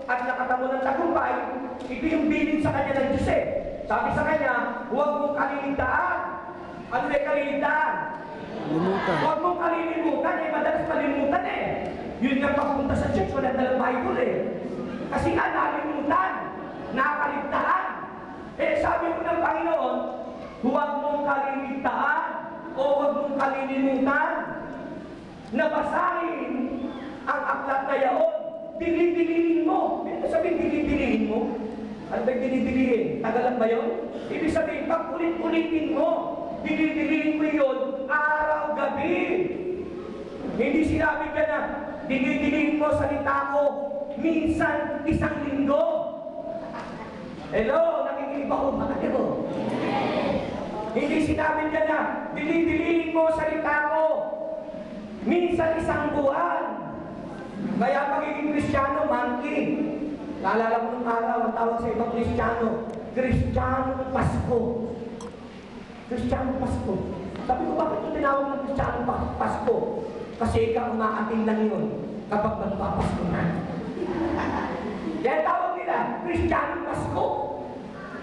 at nakatamo ng tagumpay, ito yung bilin sa kanya ng Diyos eh. Sabi sa kanya, huwag mong kaliligtaan. Ano may kaliligtaan? Huwag mong kalilimutan eh, madalas kalimutan eh. Yun nga papunta sa church, wala dalang Bible eh. Kasi nga nalimutan, nakaligtaan. Eh sabi ko ng Panginoon, huwag mong kaliligtaan o huwag mong kalilimutan na basahin ang aklat na yaon. Dinidilihin mo. Ano sabihin dinidilihin mo? Ano ba dinidilihin? Tagalan ba yun? Ibig sabihin, pag ulit-ulitin mo, dinidilihin mo yun araw-gabi. Hindi sinabi ka na, dinidilihin mo salita ko, minsan isang linggo. Hello, nakikinig ba ko? Makakit ko. Hindi sinabi ka na, dinidilihin mo salita ko, minsan isang buwan. Kaya pagiging Kristiyano, monkey. Naalala mo nung araw, ang tawag sa ibang Kristiyano, Kristiyano Pasko. Kristiyano Pasko. Sabi ko, bakit ito tinawag ng Kristiyano Pasko? Kasi ikaw umaating lang yun kapag magpapasko na. Kaya tawag nila, Kristiyano Pasko.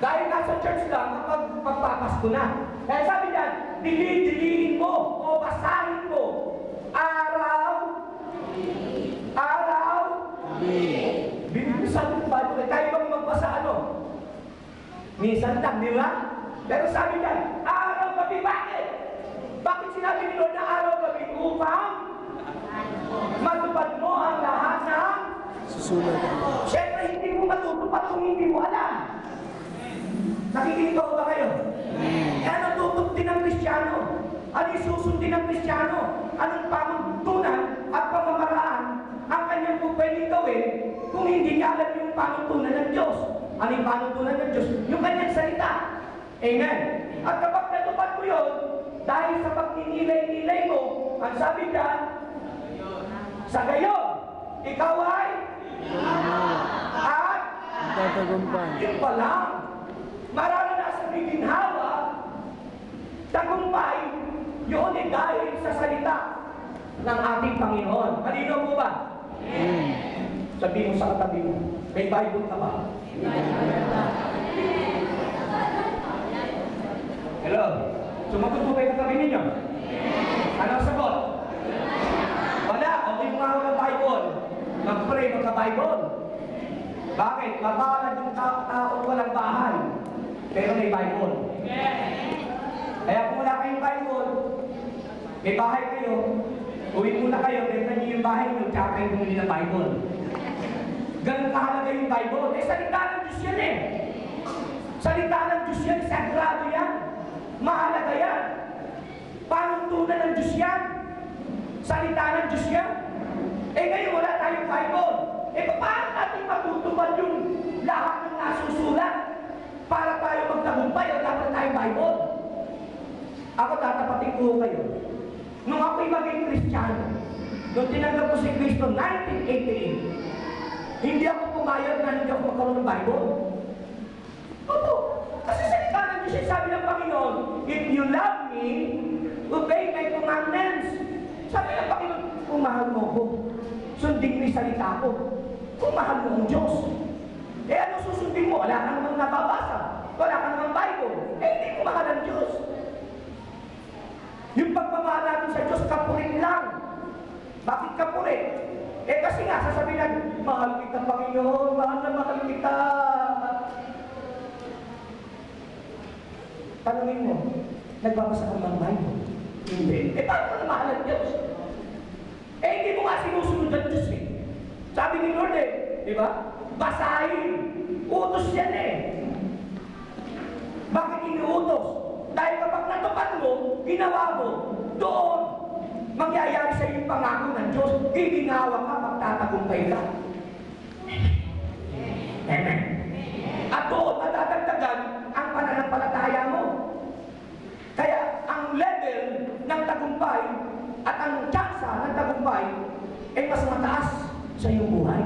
Dahil nasa church lang kapag magpapasko na. Kaya sabi niyan, dili-dilihin mo o basahin mo Bilisan mo ba? Tayo bang magbasa ano? Minsan lang, di ba? Pero sabi niya, araw-gabi, bakit? Bakit sinabi ni Lord na araw-gabi? Upang matupad mo ang lahat ng susunod. Siyempre, hindi mo matutupad kung hindi mo alam. Nakikita ko ba kayo? Kaya natutup din ng Kristiyano. Ano isusundin ng Kristiyano? Anong panuntunan at pamamaraan ang kanyang pwedeng gawin kung hindi niya alam yung panuntunan ng Diyos? Ano yung panuntunan ng Diyos? Yung kanyang salita. Amen. At kapag natupad mo yun, dahil sa pagninilay-nilay mo, ang sabi niya, sa gayon, ikaw ay at tatagumpay. yun pa lang. Mararanasan ni ginhawa, tagumpay, yun ay dahil sa salita ng ating Panginoon. Malinaw mo ba? Sabi mo sa katabi mo, may Bible ka ba? Hello? Sumagot mo ba yung katabi ninyo? Anong sagot? Wala. Okay mo nga ako ng Bible. Mag-pray magka-Bible. Bakit? Mabalag yung taong walang bahay. Pero may Bible. Kaya kung wala kayong Bible, may bahay kayo, uwi muna kayo, benta niyo yung bahay niyo, tsaka kayo bumili ng Bible. Ganun kahalaga yung Bible. Eh, salita ng Diyos yan eh. Salita ng Diyos yan, sagrado yan. Mahalaga yan. Panuntunan ng Diyos yan. Salita ng Diyos yan. Eh, ngayon wala tayong Bible. Eh, paano natin matutupad yung lahat ng nasusulat para tayo magtagumpay o dapat tayong Bible? Ako tatapatin ko kayo. Nung ako'y maging Kristiyano, nung tinanggap ko si Kristo 1988, hindi ako pumayag na hindi ako magkaroon ng Bible. Opo. Kasi salita ng Diyos, sabi ng Panginoon, if you love me, obey my commandments. Sabi ng Panginoon, kung mahal mo ko, sundin mo yung salita ko. Kung mahal mo ang Diyos. Eh ano susundin mo? Wala ka namang nababasa. Wala ka namang Bible. Eh hindi ko mahal ang Diyos. Yung pagmamahal natin sa Diyos, kapulit lang. Bakit kapulit? Eh kasi nga, sasabihin natin, mahal kita Panginoon, mahal na mahal kita. Tanungin mo, nagbabasa ka ng Bible? Hindi. Eh paano na mahal ang Diyos? Eh hindi mo nga sinusunod ang Diyos eh. Sabi ni Lord eh, di ba? Basahin. Utos yan eh. Bakit iniutos? Dahil kapag natupad mo, ginawa mo, doon, mangyayari sa iyo yung pangako ng Diyos, giginawa ka, magtatagumpay ka. Amen. At doon, nadadagdagan ang pananampalataya mo. Kaya, ang level ng tagumpay at ang tsansa ng tagumpay ay mas mataas sa iyong buhay.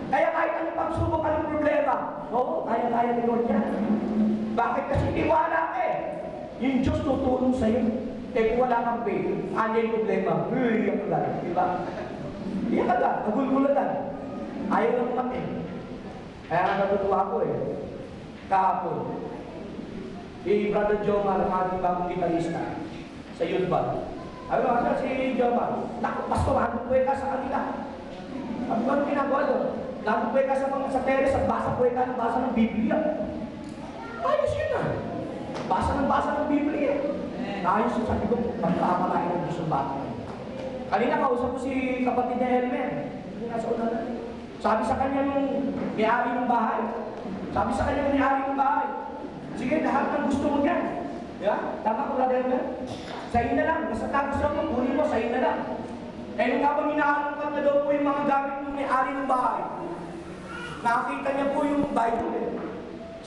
Kaya kahit anong pagsubok, anong problema, oo, kaya-kaya ni Lord yan. Bakit? Kasi tiwala ka eh. Yung Diyos tutulong sa iyo. Eh kung wala kang faith, ano yung problema? Iyak ka lang, di ba? Iyak ka lang, nagulgulatan. Ayaw lang umatin. Kaya natutuwa ko kahapon. Si Brother Jomar, ang ating bagong gitarista sa youth band. Ano nga si Jomar? Naku, pastor, hanap ka sa kanila. Ano ba ginagawa doon? Hanap ka sa mga sa teres at basa ng Biblia. Ayos yun Basa ng Biblia. Ayos yun, sabi ko, magkakamalain ng Diyos ang bata. Kanina kausap ko si kapatid na Elmer. Nasa una na. Sabi sa kanya nung may-ari ng bahay. Sige, lahat ng gusto mo dyan. Yeah? Tama ko, Brother Elmer? Sa'yo na lang. Basta gusto mo, kunin mo, sa'yo na lang. Nung habang hinahalongkat na daw po yung mga gamit ng may-ari ng bahay, nakakita niya po yung Bible.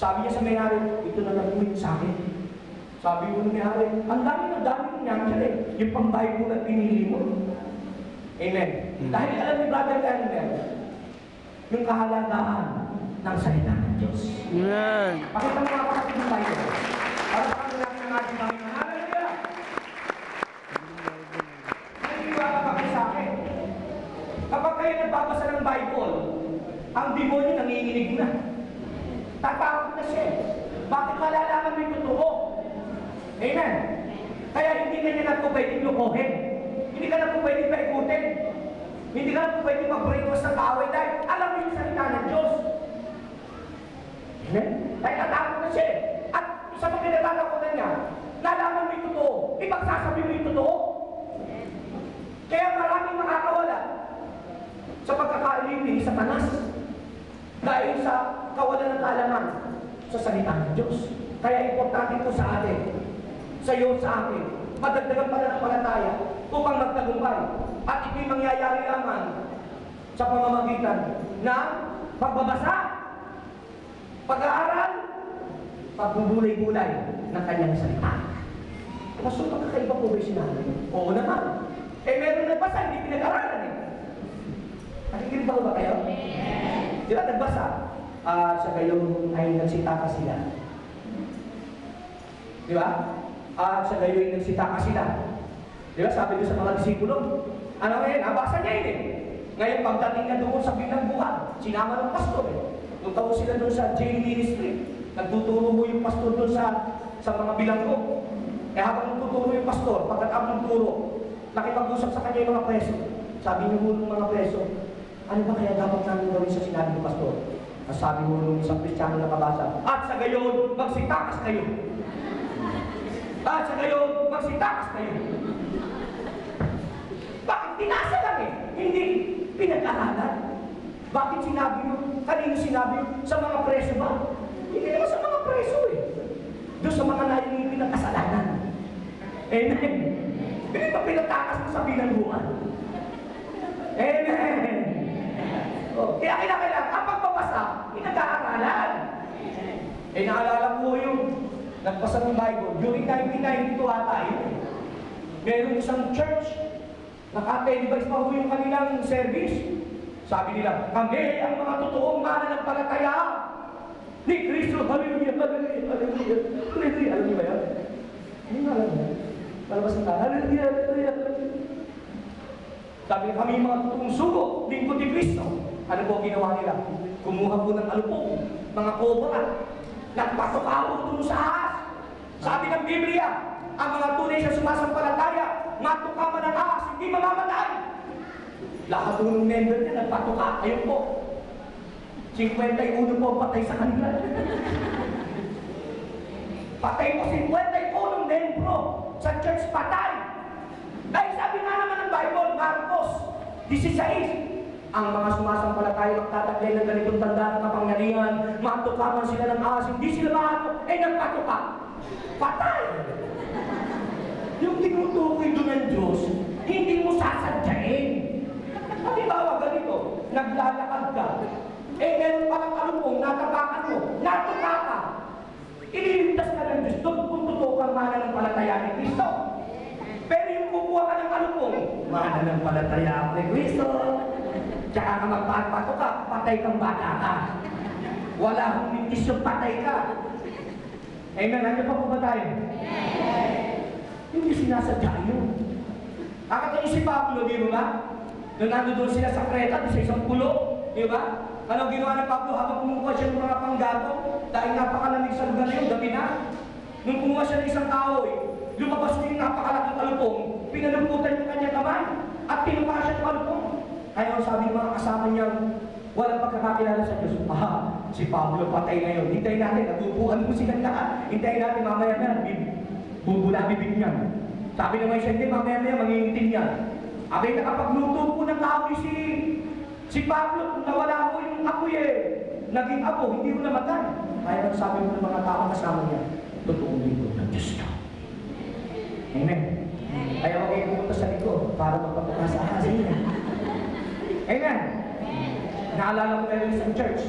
Sabi niya sa may-ari, ito na lang po yung sa akin. Sabi ko ng may-ari, ang dami niya dyan yung pang-Bible na pinili mo. Amen. Dahil alam ni Brother Elmer, yung kahalagahan ng salita ng Diyos. Amen. Pakita mo nga kapatid ng Bible. Para sa kanila ng ating Panginoon. Hallelujah! Naniniwala pa kayo sa akin. Kapag kayo nagbabasa ng Bible, ang demonyo nanginginig na. Tatakot na siya. Bakit malalaman mo yung totoo? Amen. Kaya hindi na niya na po pwedeng lukuhin. Hindi ka na po pwedeng paikutin. Hindi ka na po pwedeng mag-brainwash ng kaaway dahil alam mo yung salita ng Diyos. Amen? Dahil natakot na siya. At sa mga kinatatakotan niya, nalaman mo yung totoo. Ipagsasabi mo yung totoo. Kaya maraming makakawala sa pagkakaaliw ni Satanas dahil sa kawalan ng kaalaman sa salita ng Diyos. Kaya importante po sa atin, sa iyo, sa akin, madagdagan pananampalataya upang magtagumpay. At ito'y mangyayari lamang sa pamamagitan ng pagbabasa, pag-aaral, pagbubulay-bulay ng kanyang salita. Kaso magkakaiba po ba sinabi? Oo naman. Meron nagbasa, hindi pinag-aralan Nakikinig ba kayo? Sila nagbasa. Sa gayon ay nagsitaka sila. Di ba? Sa gayon ay nagsitaka sila. Di ba? Sabi ko sa mga disipulo, ano ngayon? Nabasa niya yun Ngayon, pagdating niya doon sa bilangguhan, sinama ng pastor Punta ko sila doon sa jail ministry. Nagtuturo mo yung pastor doon sa mga bilanggo. Habang nagtuturo yung pastor, pagkatapos ng turo, nakipag-usap sa kanya yung mga preso. Sabi niyo mo ng mga preso, ano ba kaya dapat namin gawin sa sinabi ng pastor? Sabi mo nung isang Kristiyano na kabasa, at sa gayon, magsitakas kayo. At sa gayon, magsitakas kayo. Bakit tinasa lang Hindi pinag-aralan. Bakit sinabi mo? Kanino sinabi mo? Sa mga preso ba? Hindi naman sa mga preso Doon sa mga nalilipin ng kasalanan. Amen. Hindi ba pinatakas mo sa bilangguan? Amen. Kaya kailangan ang pagbabasa, pinag-aaralan. Naalala ko yung nagbasa ng Bible. During 1992 ata meron isang church, naka-televised pa yung kanilang service. Sabi nila, kami ang mga totoong mananampalataya ni Kristo. Hallelujah, hallelujah, hallelujah. Hallelujah. Alam niyo ba yan? Ano nga alam niyo? Palabas ng tayo. Hallelujah, hallelujah, hallelujah. Sabi niya, kami mga totoong sugo, lingkod ni Kristo. Ano po ginawa nila? Kumuha po ng alupong, mga kobra, nagpasok-awag doon sa ahas. Sabi ng Biblia, ang mga tunay sa sumasampalataya, matukaman ng ahas, hindi mamamatay. Lahat ng member niya, nagpatuka. Ayun po. 51 po patay sa kanila. Patay po 51 membro sa church patay. Dahil sabi nga naman ng Bible, Marcos 16, ang mga sumasampalataya magtataglay ng ganitong tanda ng kapangyarihan, matukaman sila ng ahas, hindi sila maano, nagpatuka. Patay! Yung tinutukoy doon ng Diyos, hindi mo sasadyain. Halimbawa ganito, naglalakad ka, meron palang alupong, natapakan mo, natuka ka. Ililigtas ka ng Diyos, doon kung totoo kang mananampalataya ni Kristo. Pero yung kukuha ka ng alupong, mananampalataya ako ni Kristo. Tsaka ka magpapato ka, patay kang bata ka. Wala akong mintis yung patay ka. Amen, nandiyo pa po ba tayo? Hindi sinasadya yun. Akatong si Pablo, di mo ba? Nung nandun doon sila sa Creta, sa isang pulo, Di ba? Anong ginawa ni Pablo habang kumukuha siya ng mga panggatong? Dahil napakalamig sa lugar na yun, gabi na. Nung kumuha siya ng isang kahoy, lumabas ko yung napakalaking kalupong, pinalumputan yung kanyang kamay, at pinuha siya ng kalupong. Kaya ang sabi ng mga kasama niyang, walang pagkakakilala sa Diyos. Si Pablo patay na yun. Hintayin natin, natubuhan mo silang lahat. Hintayin natin, mamaya na, bubula bibig niya. Sabi naman siya, hindi, mamaya na, mangingitin niya. Abay, nakapagluto po ng kahoy si Pablo, nawala ko yung apoy naging apo, hindi ko namatay. Kaya ang sabi mo ng mga tao kasama niya, totoong lingkod ng Diyos ka. Amen. Kaya ako kayo pumunta sa likod para magpapakasa niya. Amen. Naalala ko tayo isang church.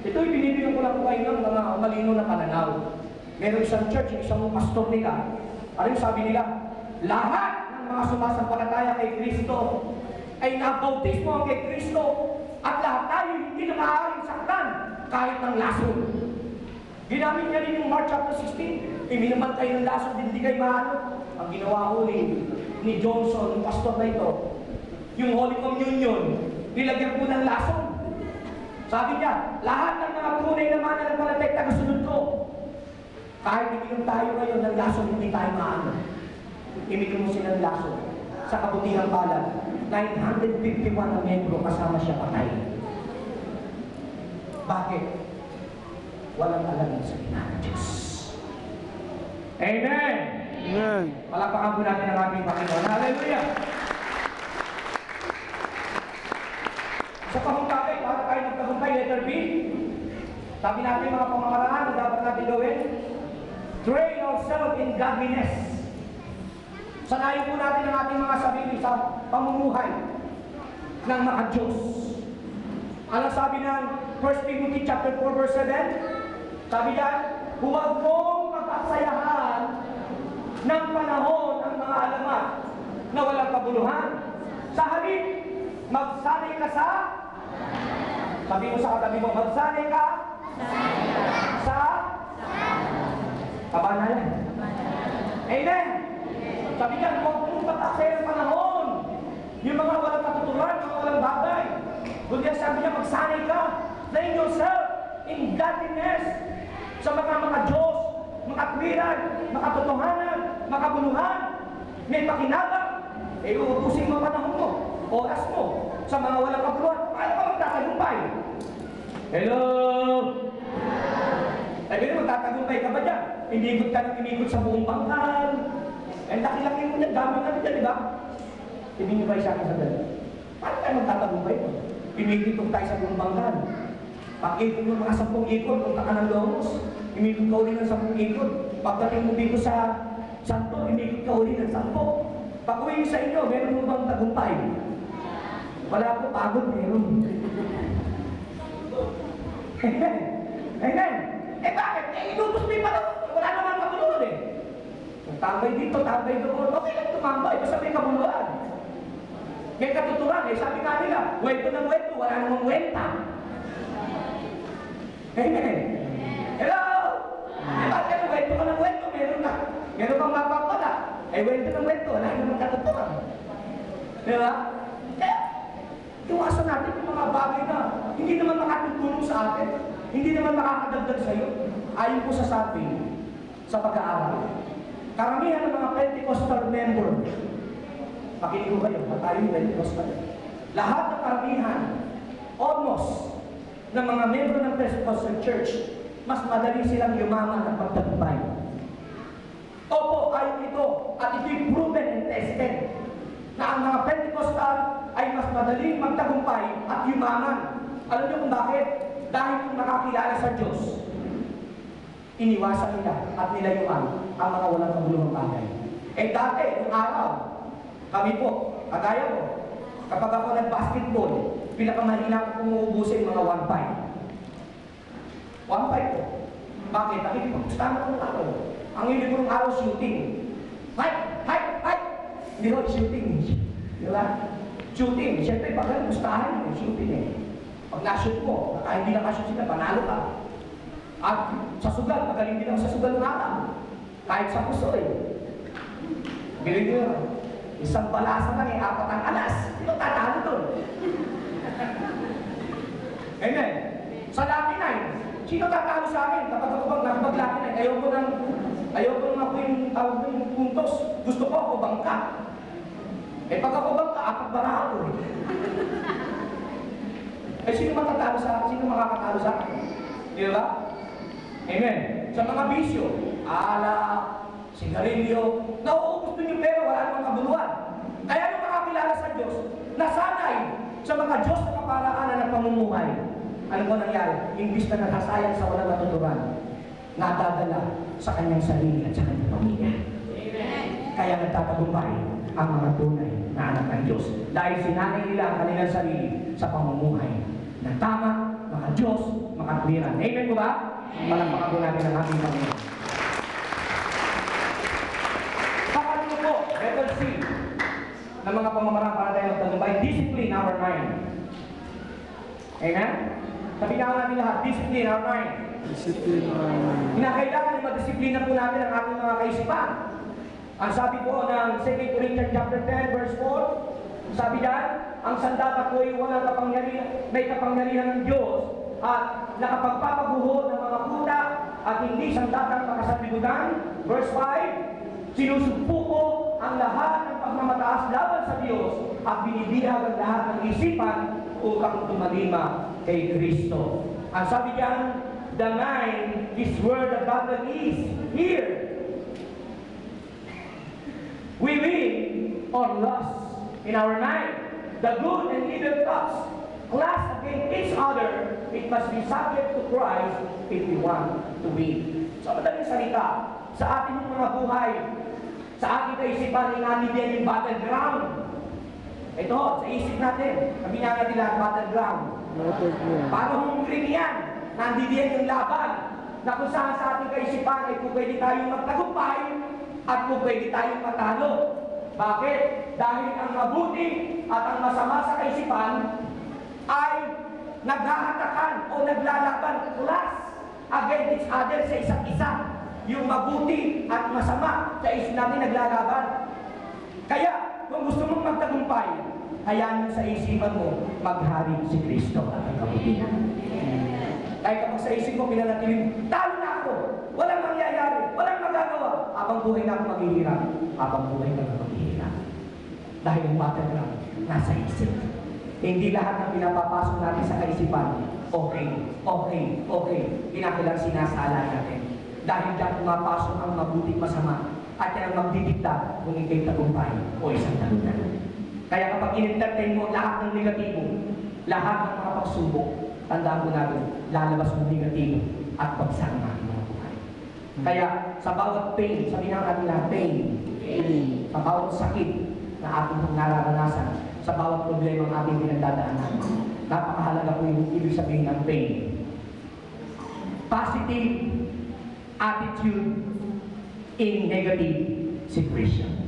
Ito'y binibigyan ko lang po kayo ng mga malino na pananaw. Meron isang church, isang pastor nila. Ano yung sabi nila? Lahat ng mga sumasampalataya kay Kristo ay nabautismo ang kay Kristo at lahat tayo hindi na maaaring saktan kahit ng lason. Ginamit niya rin yung Mark chapter 16. Minaman kayo ng lason, hindi kayo maano. Ang ginawa ko ni Johnson, yung pastor na ito, yung Holy Communion, nilagyan ko ng lason. Sabi niya, lahat ng mga tunay na mananampalataya tagasunod ko. Kahit iminom tayo ngayon ng lason, hindi tayo maano. Iminom mo silang lason. Sa kabutihang palad, 951 na membro kasama siya patay. Bakit? Walang alam sa ng Diyos. Amen! Amen. Palakpakan po natin ang aming Panginoon. Hallelujah! Sa pahumpakay, para tayo magtagumpay, letter B. Sabi natin mga pamamaraan na dapat natin gawin. Train ourselves in godliness. Sanayin po natin ang ating mga sarili sa pamumuhay ng mga Diyos. Ano sabi ng 1 Timothy chapter 4 verse 7? Sabi yan, huwag mong pagpapsayahan ng panahon ang mga alamat na walang kabuluhan. Sa halip, magsanay ka sa sabi mo sa katabi mo, magsanay ka sa kabanalan. Amen! Sabi niya, huwag mong pagpapsayahan ng panahon. Yung mga walang katuturan, mga walang bagay. Kundi sabi niya, magsanay ka. Train yourself in godliness sa mga Diyos, makatwiran, makatotohanan, makabuluhan, may pakinabang. Uubusin mo panahon mo, oras mo, sa mga walang kabuluhan. Paano ka magtatagumpay? Hello? Sabi niya, magtatagumpay ka ba dyan? Inikot ka ng inikot sa buong bangkal. Laki-laki mo niya, dami na niya, di ba? Ibigin ba siya sa dali? Paano tayo magtatagumpay mo? Pinititong tayo sa buong bangkal. Pag-ikot mo mga 10 ikot, punta ka ng Lomos, imikot ka uli ng 10 ikot. Pagdating mo dito sa Santo, imikot ka uli ng 10. Pag-uwi sa inyo, meron mo bang tagumpay? Wala po, pagod meron. Amen. Bakit? Inubos mo yung panahon. Wala naman kabuluhan tambay dito, tambay doon. Okay lang tumambay, basta may kabuluhan. May katuturan sabi nga nila, wento ng wento, wala namang wenta. Amen. Hello? Bakit wento ka ng wento, meron kang mapapala. Wento ng wento, wala namang katuturan. Diba? Kaya, iwasan natin yung mga bagay na hindi naman makatutulong sa atin, hindi naman makakadagdag sa'yo. Ayon po sa sabi, sa pag-aaral. Karamihan ng mga Pentecostal member, pakinig ko kayo, matayong Pentecostal. Lahat ng karamihan, almost, ng mga member ng Pentecostal Church, mas madali silang yumaman ng pagtagumpay. Opo, ayon ito, at ito'y proven and tested, na ang mga Pentecostal ay mas madaling magtagumpay at yumaman. Alam niyo kung bakit? Dahil kung nakakilala sa Diyos, iniwasan nila at nilayuan ang mga walang kabuluhang bagay. Dati, noong araw, kami po, kagaya ko, kapag ako nag-basketball, pinakamahina ko umuubusin mga 1.5. 1.5 po. Bakit? Nakikipagstama ng araw. Ang hindi ko ng araw, shooting. Fight! Hindi ko, shooting. Diba? Shooting. Siyempre, pag gustahan mo, shooting Pag na-shoot mo, kahit hindi nakashoot sila, panalo ka. At sa sugal, magaling din ako sa sugal ng atang. Kahit sa puso Galing din isang balasa lang 4 ang alas. Ito tatalo doon. Amen. Sa Lucky 9, sino tatalo sa akin kapag ako bang nakapag-Lucky 9? Ayoko nang ako yung puntos. Gusto ko ako bangka. Eh pag ako bangka, apat bara ako eh. Eh sino matatalo sa akin? Sino makakatalo sa akin? Di ba? Amen. Sa mga bisyo, alak, sigarilyo, nauubos din yung pera, wala namang kabuluhan. Kaya nung makakilala sa Diyos, nasanay sa mga Diyos na kaparaanan ng pamumuhay. Ano ba nangyari? Imbis na nakasayang sa walang matuturan, nadadala sa kanyang sarili at sa kanyang pamilya. Amen. Kaya nagtatagumpay ang mga tunay na anak ng Diyos. Dahil sinanay nila ang kanilang sarili sa pamumuhay na tama, mga Diyos, makatwiran. Amen po ba? Palakpakan po natin ang ating Panginoon. Pakatlo po, letter C, ng mga pamamarang para tayo magtagumpay, discipline our mind. Amen? Sabi nga natin lahat, discipline our mind. Discipline our mind. Kinakailangan na madisiplina po natin ang ating mga kaisipan. Ang sabi po ng 2 Corinthians chapter 10, verse 4, sabi dyan, ang sandata po ay walang kapangyarihan, may kapangyarihan ng Diyos at nakapagpapaguho ng mga kuta at hindi sandatang makasabibutan. Verse 5, sinusugpo ko ang lahat ng pagmamataas laban sa Diyos at binibihag ang lahat ng isipan upang tumalima kay Kristo. Ang sabi diyan, the mind is where the battle is. Here. We win or lost in our mind. The good and evil thoughts clash against each other. It must be subject to Christ if we want to win. Sa madaling salita, sa ating mga buhay, sa ating kaisipan, inanibyan yung battleground. Ito, sa isip natin, sabi nga natin lahat, battleground. Paano humuling yan? Nandidiyan yung laban na kung saan sa ating kaisipan ay kung pwede tayong magtagumpay at kung pwede tayong matalo. Bakit? Dahil ang mabuti at ang masama sa kaisipan ay naghahatakan o naglalaban class against each other sa isa't isa. Yung mabuti at masama sa isip natin naglalaban. Kaya, kung gusto mong magtagumpay, hayaan mo sa isipan mo, maghari si Kristo at ang kabutihan. Dahil kapag sa isip mo, pinanatiling, talo na ako, walang mangyayari, walang magagawa, habang buhay na ako maghihirap, habang buhay ka na maghihirap. Dahil ang battleground, nasa isip. Hindi lahat ng pinapapasok natin sa kaisipan, okay, pinakilang sinasala natin. Dahil dyan pumapasok ang mabuti masama at yan ang magdidikta kung ikay tagumpay o isang talunan. Kaya kapag in-entertain mo lahat ng negatibo, lahat ng mga pagsubok, tandaan ko natin, lalabas ng negatibo at bagsak ng ating mga buhay. Kaya sa bawat pain, sabi nga natin lahat, pain. Sa bawat sakit na ating nararanasan, sa bawat problema ang ating pinagdadaanan, napakahalaga po yung ibig sabihin ng pain. Positive attitude in negative situation.